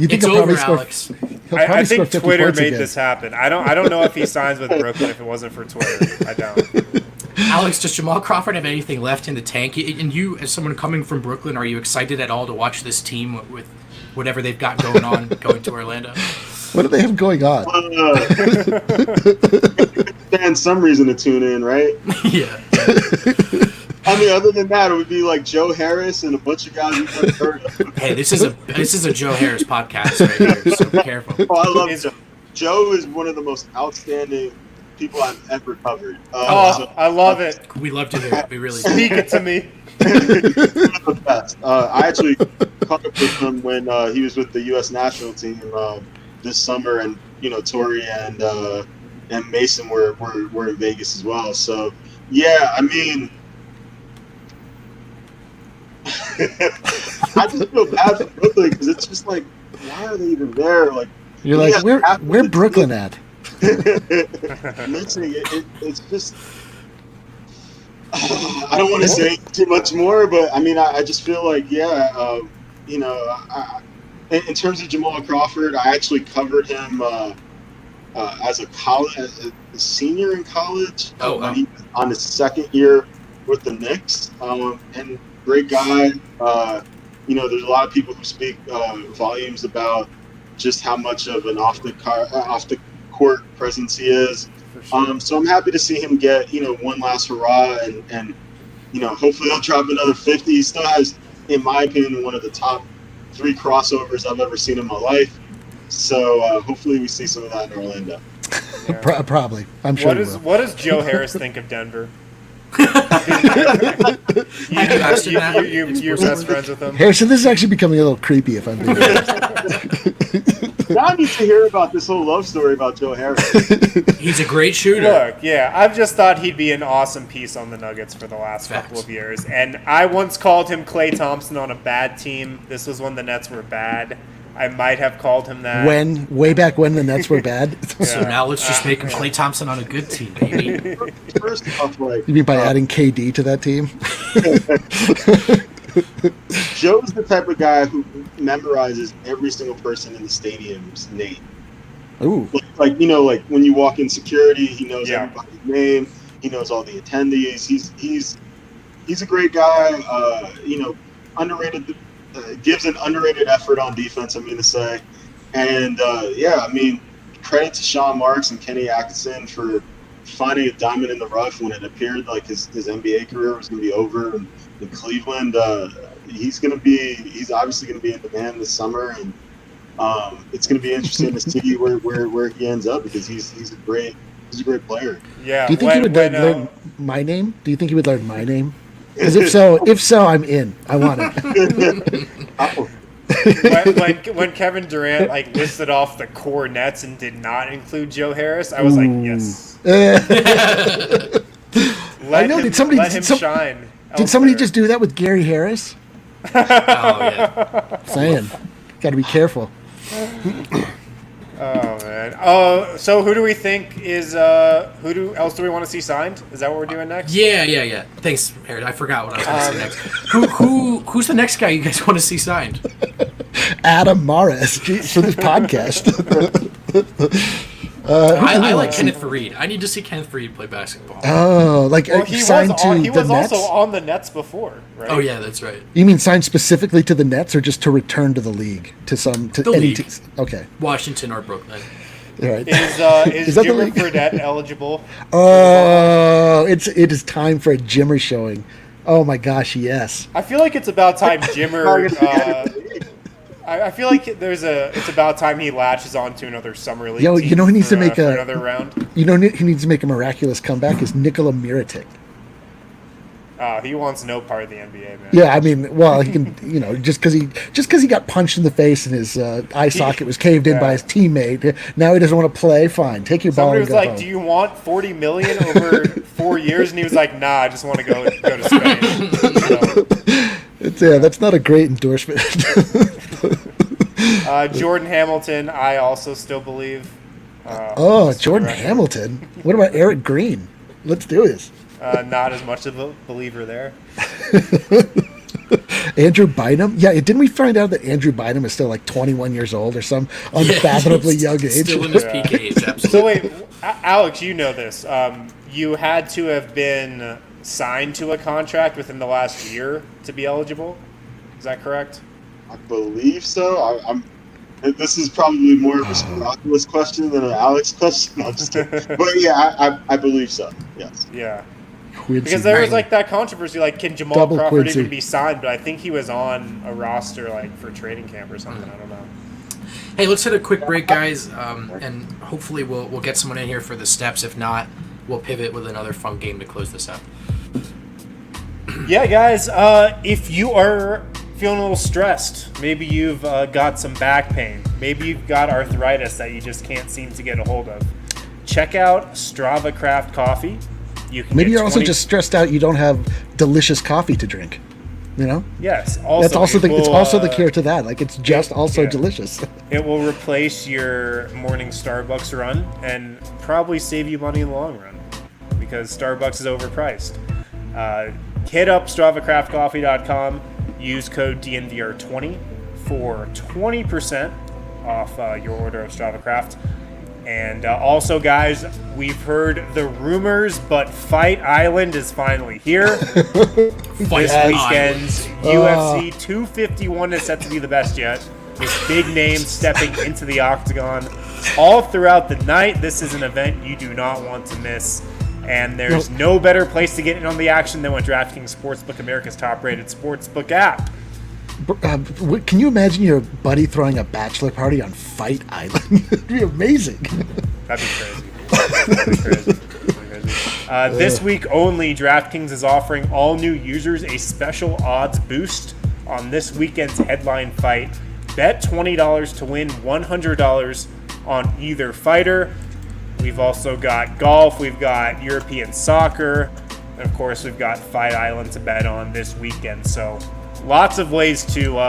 think It's he'll over, probably score, Alex. he'll probably I score think 50 Twitter points made again. this happen. I don't know if he signs with Brooklyn if it wasn't for Twitter. I don't. Alex, does Jamal Crawford have anything left in the tank? And you, as someone coming from Brooklyn, are you excited at all to watch this team with whatever they've got going on going to Orlando? What do they have going on? Stand some reason to tune in, right? Yeah. I mean, other than that, it would be like Joe Harris and a bunch of guys you've never heard of. Hey, this is a Joe Harris podcast right here, so be careful. Oh, I love Joe. Joe is one of the most outstanding people I've ever covered. I love it. We love to hear it. We really do. Speak it to me. The best. I actually caught up with him when he was with the U.S. national team this summer, and Tori and Mason were in Vegas as well. So yeah, I mean, I just feel bad for Brooklyn because it's just like, why are they even there? Like, You're like, where Brooklyn at? Missing it, it's just. I don't want to say too much more, but I mean, I just feel like, in terms of Jamal Crawford, I actually covered him as a senior in college. When he was on his second year with the Knicks, and great guy. There's a lot of people who speak volumes about just how much of an off the court presence he is. So I'm happy to see him get, one last hurrah and hopefully he'll drop another 50. He still has, in my opinion, one of the top 3 crossovers I've ever seen in my life. So hopefully we see some of that in Orlando. Yeah. Probably. I'm sure What does Joe Harris think of Denver? You're best friends with him? Harrison, this is actually becoming a little creepy if I'm being honest. Now I need to hear about this whole love story about Joe Harris. He's a great shooter. Look, yeah, I've just thought he'd be an awesome piece on the Nuggets for the last couple of years. And I once called him Klay Thompson on a bad team. This was when the Nets were bad. I might have called him that. Way back when the Nets were bad. So now let's just make him Klay Thompson on a good team, baby. First off, like, You mean by adding KD to that team? Joe's the type of guy who memorizes every single person in the stadium's name. Ooh. Like when you walk in security, he knows everybody's name. He knows all the attendees. He's a great guy. Underrated. Gives an underrated effort on defense, I mean to say. And credit to Sean Marks and Kenny Atkinson for finding a diamond in the rough when it appeared like his NBA career was going to be over in Cleveland. He's obviously going to be in demand this summer, and it's going to be interesting to see where he ends up because he's a great player. Yeah. Do you think he would learn my name? Do you think he would learn my name? Because if so, I'm in. I want it. when Kevin Durant listed off the core Nets and did not include Joe Harris, I was like, yes. Let him shine. Did somebody just do that with Gary Harris? Oh yeah. Saying, got to be careful. Oh man. Oh, so who do we think is who else do we want to see signed? Is that what we're doing next? Yeah. Thanks, Aaron. I forgot what I was going to say next. Who's the next guy you guys want to see signed? Adam Morris for this podcast. I like Kenneth Faried. I need to see Kenneth Faried play basketball. Oh, he signed was to he the was Nets? also on the Nets before, right? Oh yeah, that's right. You mean signed specifically to the Nets or just to return to the league The any league. Okay. Washington or Brooklyn. All right. Is that the Jimmer league? Fredette eligible? Oh, it is time for a Jimmer showing. Oh my gosh, yes. I feel like it's about time Jimmer. I feel like it's about time he latches on to another summer league. Yo, team you know who needs to make another round. You know who needs to make a miraculous comeback is Nikola Mirotic. He wants no part of the NBA, man. Yeah, I mean, well, he can, just because he got punched in the face and his eye socket was caved in by his teammate. Now he doesn't want to play. Fine, take your ball. Somebody and was go like, home. "Do you want $40 million over 4 years?" And he was like, "Nah, I just want to go to Spain." That's not a great endorsement. Jordan Hamilton, I also still believe. Jordan Hamilton. What about Eric Green? Let's do this. Not as much of a believer there. Andrew Bynum? Yeah, didn't we find out that Andrew Bynum is still like 21 years old or some unfathomably young age? Still in his peak age, absolutely. So wait, Alex, you know this. You had to have been signed to a contract within the last year to be eligible. Is that correct? I believe so. This is probably more of a Sparkles question than an Alex question. I'm just kidding. But yeah, I believe so. Yes. Yeah. Quincy. Because there was like that controversy, like can Jamal Double Crawford Quincy. even be signed? But I think he was on a roster like for training camp or something. I don't know. Hey, let's hit a quick break, guys, and hopefully we'll get someone in here for the steps. If not, we'll pivot with another fun game to close this out. Yeah, guys, if you are feeling a little stressed, maybe you've got some back pain, maybe you've got arthritis that you just can't seem to get a hold of, check out Strava Craft Coffee. Maybe you're also just stressed out you don't have delicious coffee to drink. Yes. That's also it's also the cure to that. Like it's just delicious. It will replace your morning Starbucks run and probably save you money in the long run because Starbucks is overpriced. Hit up StravaCraftCoffee.com. Use code DNVR20 for 20% off your order of Strava Craft. And also, guys, we've heard the rumors, but Fight Island is finally here. This weekend's UFC 251 is set to be the best yet, with big names stepping into the octagon all throughout the night. This is an event you do not want to miss. And there's no better place to get in on the action than with DraftKings Sportsbook, America's top-rated sportsbook app. Can you imagine your buddy throwing a bachelor party on Fight Island? It'd be amazing. That'd be crazy. This week only, DraftKings is offering all new users a special odds boost on this weekend's headline fight. Bet $20 to win $100 on either fighter. We've also got golf, we've got European soccer, and of course we've got Fight Island to bet on this weekend. So lots of ways to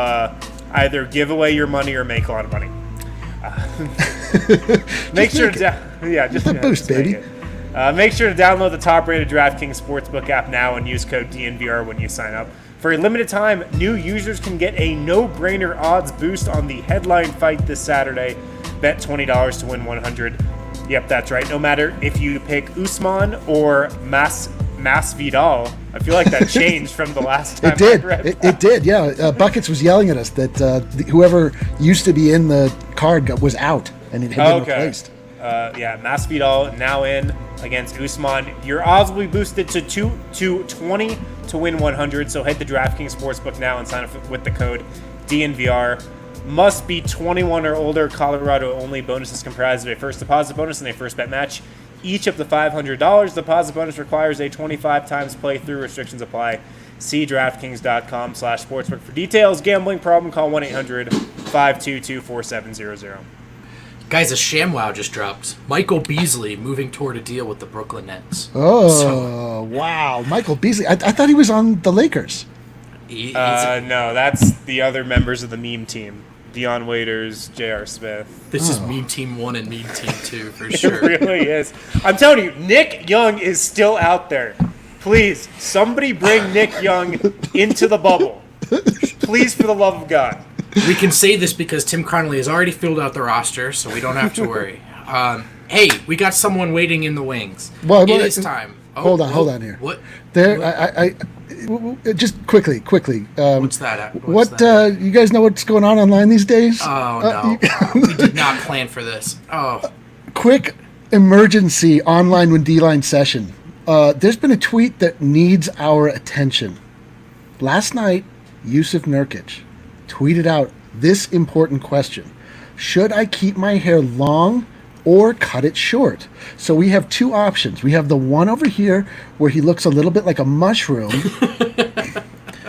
either give away your money or make a lot of money. Make sure to boost, baby. Make sure to download the top-rated DraftKings Sportsbook app now and use code DNVR when you sign up. For a limited time, new users can get a no-brainer odds boost on the headline fight this Saturday. Bet $20 to win $100. Yep, that's right. No matter if you pick Usman or Masvidal. I feel like that changed from the last time. It did. I read It did. Yeah. Buckets was yelling at us that whoever used to be in the card was out and it had been replaced. Masvidal now in against Usman. Your odds will be boosted to 20 to win 100. So head to DraftKings Sportsbook now and sign up with the code DNVR. Must be 21 or older. Colorado only. Bonuses comprised of a first deposit bonus and a first bet match. Each up to $500. Deposit bonus requires a 25 times playthrough. Restrictions apply. See DraftKings.com/sportsbook for details. Gambling problem? Call 1-800-522-4700. Guys, a ShamWow just dropped. Michael Beasley moving toward a deal with the Brooklyn Nets. Wow. Michael Beasley. I thought he was on the Lakers. No, that's the other members of the meme team. Deion Waiters, J.R. Smith. This is Meme Team 1 and Meme Team 2 for sure. It really is. I'm telling you, Nick Young is still out there. Please, somebody bring Nick Young into the bubble. Please, for the love of God. We can say this because Tim Connolly has already filled out the roster, so we don't have to worry. Hey, we got someone waiting in the wings. It is time. Hold on here. What? Just quickly. What's that? You guys know what's going on online these days? Oh, no. We did not plan for this. Oh. Quick emergency online when D-line session. There's been a tweet that needs our attention. Last night, Yusuf Nurkic tweeted out this important question. Should I keep my hair long or cut it short. So we have two options. We have the one over here where he looks a little bit like a mushroom.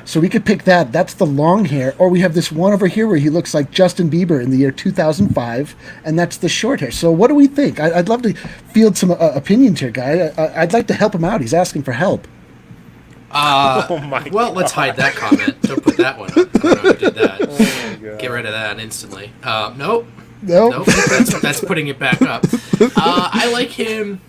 So we could pick that. That's the long hair. Or we have this one over here where he looks like Justin Bieber in the year 2005, and that's the short hair. So what do we think? I'd love to field some opinions here, guy. I'd like to help him out. He's asking for help. Oh my well, let's hide that comment. Don't put that one up. I don't know who did that. Oh my God. Get rid of that instantly. Nope. Nope. That's putting it back up. I like him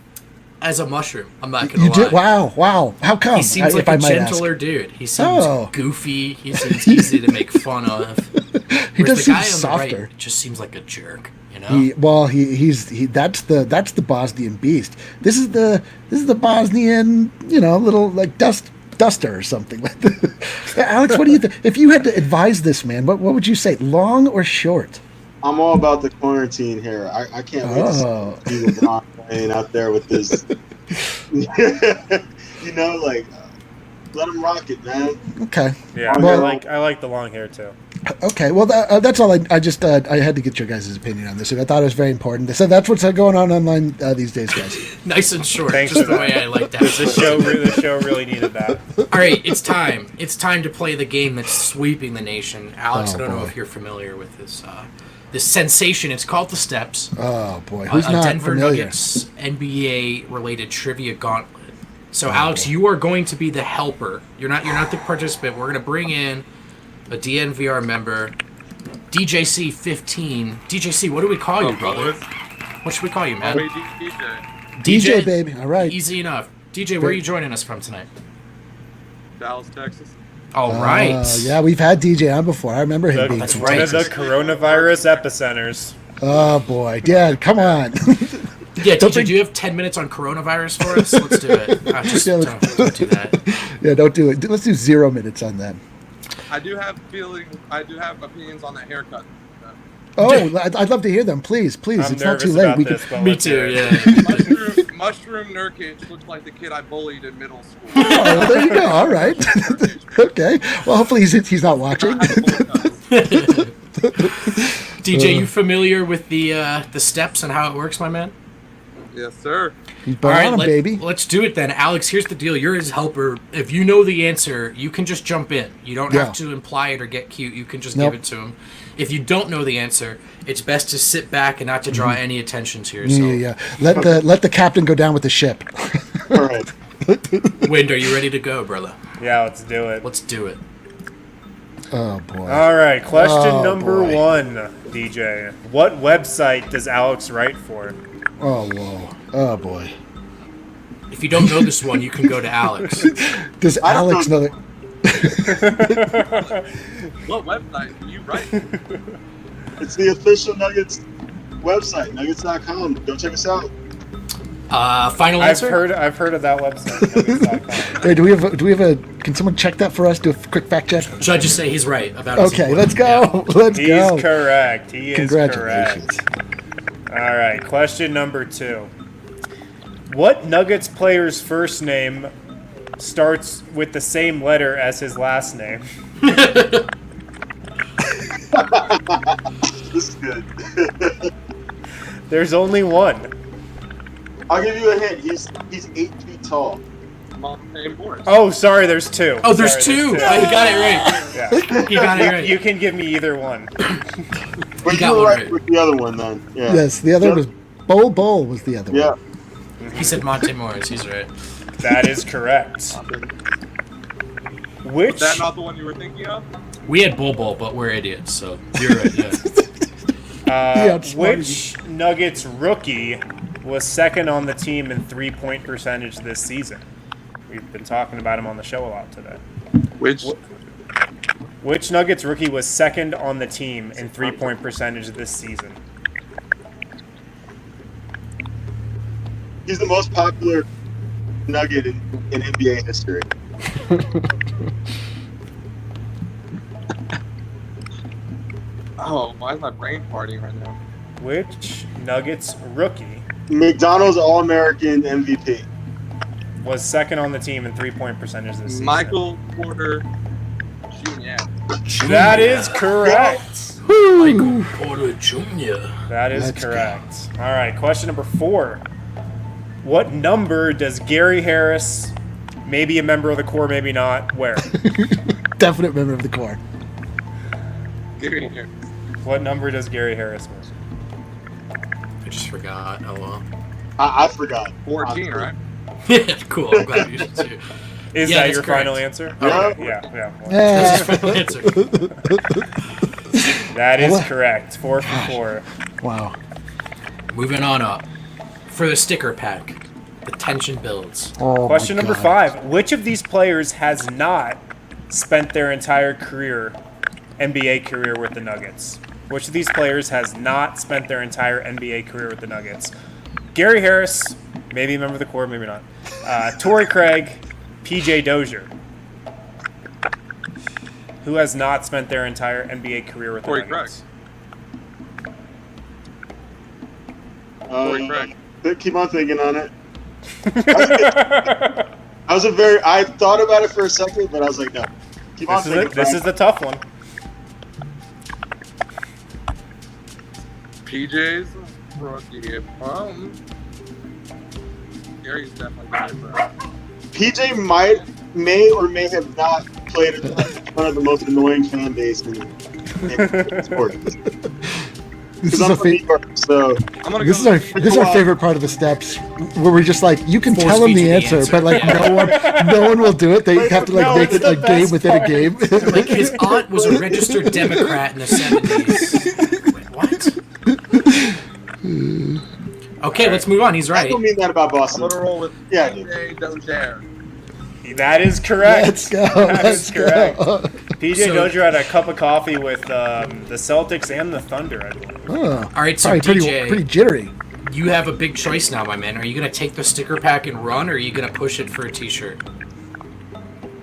as a mushroom. I'm not going to lie. Wow. How come? He seems like a gentler dude. He seems goofy. He seems easy to make fun of. He does seem the guy softer. on the right just seems like a jerk. You know? That's the Bosnian beast. This is the Bosnian, little like duster or something. Alex, what do you think? If you had to advise this man, what would you say? Long or short? I'm all about the quarantine hair. I can't wait to see LeBron playing out there with this. Let him rock it, man. Okay. Yeah, Well, I like the long hair too. Okay. Well, that's all. I just I had to get your guys' opinion on this, and I thought it was very important. So that's what's going on online these days, guys. Nice and short. Thanks just for the that. way I like that. The show really needed that. All right, it's time. It's time to play the game that's sweeping the nation. Alex, I don't know if you're familiar with this sensation. It's called the Steps. Oh boy, who's a not Denver familiar? Nuggets NBA related trivia gauntlet. So Alex, you are going to be the helper. You're not the participant. We're going to bring in a DNVR member, DJC 15. DJC, what do we call you, brother? What should we call you, man? DJ, baby. All right. Easy enough. DJ, where are you joining us from tonight? Dallas, Texas. All right. Yeah, we've had DJ on before. I remember him being That's from right. One of the Texas. coronavirus epicenters. Oh boy, yeah, come on. Yeah, DJ, do you have 10 minutes on coronavirus for us? Let's do it. Don't do that. Yeah, don't do it. Let's do 0 minutes on that. I do have opinions on that haircut. Oh, I'd love to hear them. Please. I'm It's not too nervous late. about We this, could. but Me let's hear too, it. yeah. Mushroom Nurkic looks like the kid I bullied in middle school. Oh, there you go. All right. Okay. Well, hopefully he's not watching. DJ, you familiar with the steps and how it works, my man? Yes, sir. He's banana, baby. Let's do it then. Alex, here's the deal. You're his helper. If you know the answer, you can just jump in. You don't have to imply it or get cute. You can just give it to him. If you don't know the answer, it's best to sit back and not to draw any attention to yourself. Yeah. Let the captain go down with the ship. All right. Wind, are you ready to go, brother? Yeah, let's do it. Let's do it. Oh boy. All right, question Oh, number boy. 1, DJ. What website does Alex write for? Oh whoa. Oh boy. If you don't know this one, you can go to Alex. Does I don't Alex know that? What website do you write? It's the official Nuggets website, nuggets.com. Go check us out. Final answer? I've heard of that website. Nuggets.com. Wait, do we have a? Can someone check that for us? Do a quick fact check. Judges say he's right about his Okay, employment. let's go. Let's He's go. correct. He is Congratulations. correct. All right, question number 2. What Nuggets player's first name starts with the same letter as his last name? This is good. There's only one. I'll give you a hint. He's 8 feet tall. Montaigne Boris. Oh, sorry, there's 2. Oh, there's Sorry, 2. Oh, you got it right. Yeah. You got it right. You can give me either one. But You you got were one right right. with the other one then. Yeah. Yes, the other was Bowl was the other Yeah. one. He said Monte Morris. He's right. That is correct. Which Is that not the one you were thinking of? We had Bull, but we're idiots, so you're right, yeah. He outsmarted which Nuggets rookie was second on the team in 3-point percentage this season? We've been talking about him on the show a lot today. Which Nuggets rookie was second on the team in 3-point percentage this season? He's the most popular Nugget in NBA history. Oh, why is my brain farting right now? Which Nuggets rookie McDonald's All-American MVP. was second on the team in 3-point percentage this season? Michael Porter Jr. That is correct. Michael Porter Jr. That is Let's correct. All right, question number 4. What number does Gary Harris, maybe a member of the core, maybe not, wear? Definite member of the core. Give me here. What number does Gary Harris wear? I just forgot. Oh well. I forgot. 14, right? Yeah, cool. I'm glad you did too. Is Yeah, that that's your correct. final answer? Yeah. Okay, yeah. Well, That's his final answer. that is correct. 4 for 4. Wow. Moving on up. For the sticker pack, the tension builds. Oh, Question my number God. 5. Which of these players has not spent their entire career, NBA career with the Nuggets? Which of these players has not spent their entire NBA career with the Nuggets? Gary Harris, maybe a member of the core, maybe not. Torrey Craig, PJ Dozier. Who has not spent their entire NBA career with the Torrey Nuggets? Torrey Craig. Keep on thinking on it. I thought about it for a second, but I was like, no. Keep on thinking. This is the tough one. PJ's rookie. Gary's definitely good for that. PJ may or may have not played at one of the most annoying fan bases in sports. This Because is I'm a from New York, so I'm gonna This is go. our favorite part of the steps, where we're just like, you can Force tell them feed the you the answer, answer. but like no one will do it. They have to like no, make it's it a the game best within a part. game. Like his aunt was a registered Democrat in the 70s. Wait, what? Okay, let's move on. He's I right. don't mean that about I'm Boston. gonna roll with Yeah, dude. PJ Dozier. That is correct. Let's go. That Let's is correct. go. PJ So- Dozier had a cup of coffee with the Celtics and the Thunder, I believe. Oh, All right, so probably DJ, pretty jittery. you have a big choice now, my man. Are you going to take the sticker pack and run, or are you going to push it for a T-shirt?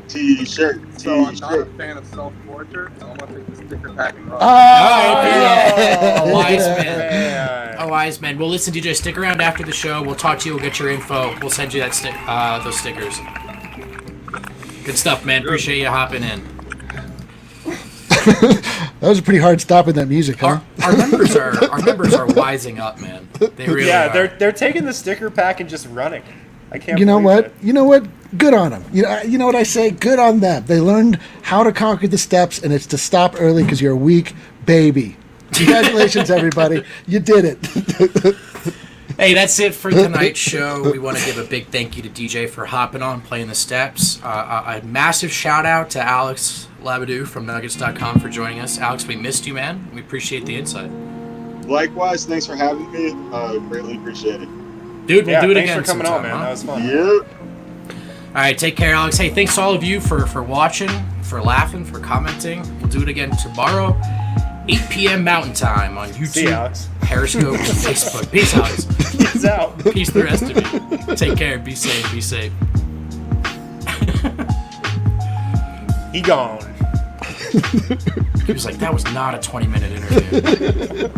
T-shirt. So I'm not a T-shirt. fan of self-portrait, so I'm gonna take the sticker pack and run. Yeah. A wise man. Man. A wise man. Well, listen, DJ, stick around after the show. We'll talk to you. We'll get your info. We'll send you that those stickers. Good stuff, man. Appreciate you hopping in. That was a pretty hard stop in that music, huh? Our members are wising up, man. They really Yeah, are. they're taking the sticker pack and just running. I can't. You know believe what? it. You know what? Good on them. You know what I say? Good on them. They learned how to conquer the steps, and it's to stop early because you're a weak baby. Congratulations, everybody. You did it. Hey, that's it for tonight's show. We want to give a big thank you to DJ for hopping on, playing the steps. A massive shout out to Alex Labidou from Nuggets.com for joining us. Alex, we missed you, man. We appreciate the insight. Likewise, thanks for having me. Greatly appreciate it. Dude, we'll Yeah, do it thanks again for coming on, sometime, man. huh? That was fun. Yep. All right, take care, Alex. Hey, thanks to all of you for watching, for laughing, for commenting. We'll do it again tomorrow, 8 p.m. Mountain Time on YouTube, See you, Alex. Periscope, and Facebook. Peace, Alex. Peace out. Peace the rest of you. Take care. Be safe. Be safe. He gone. He was like, that was not a 20-minute interview.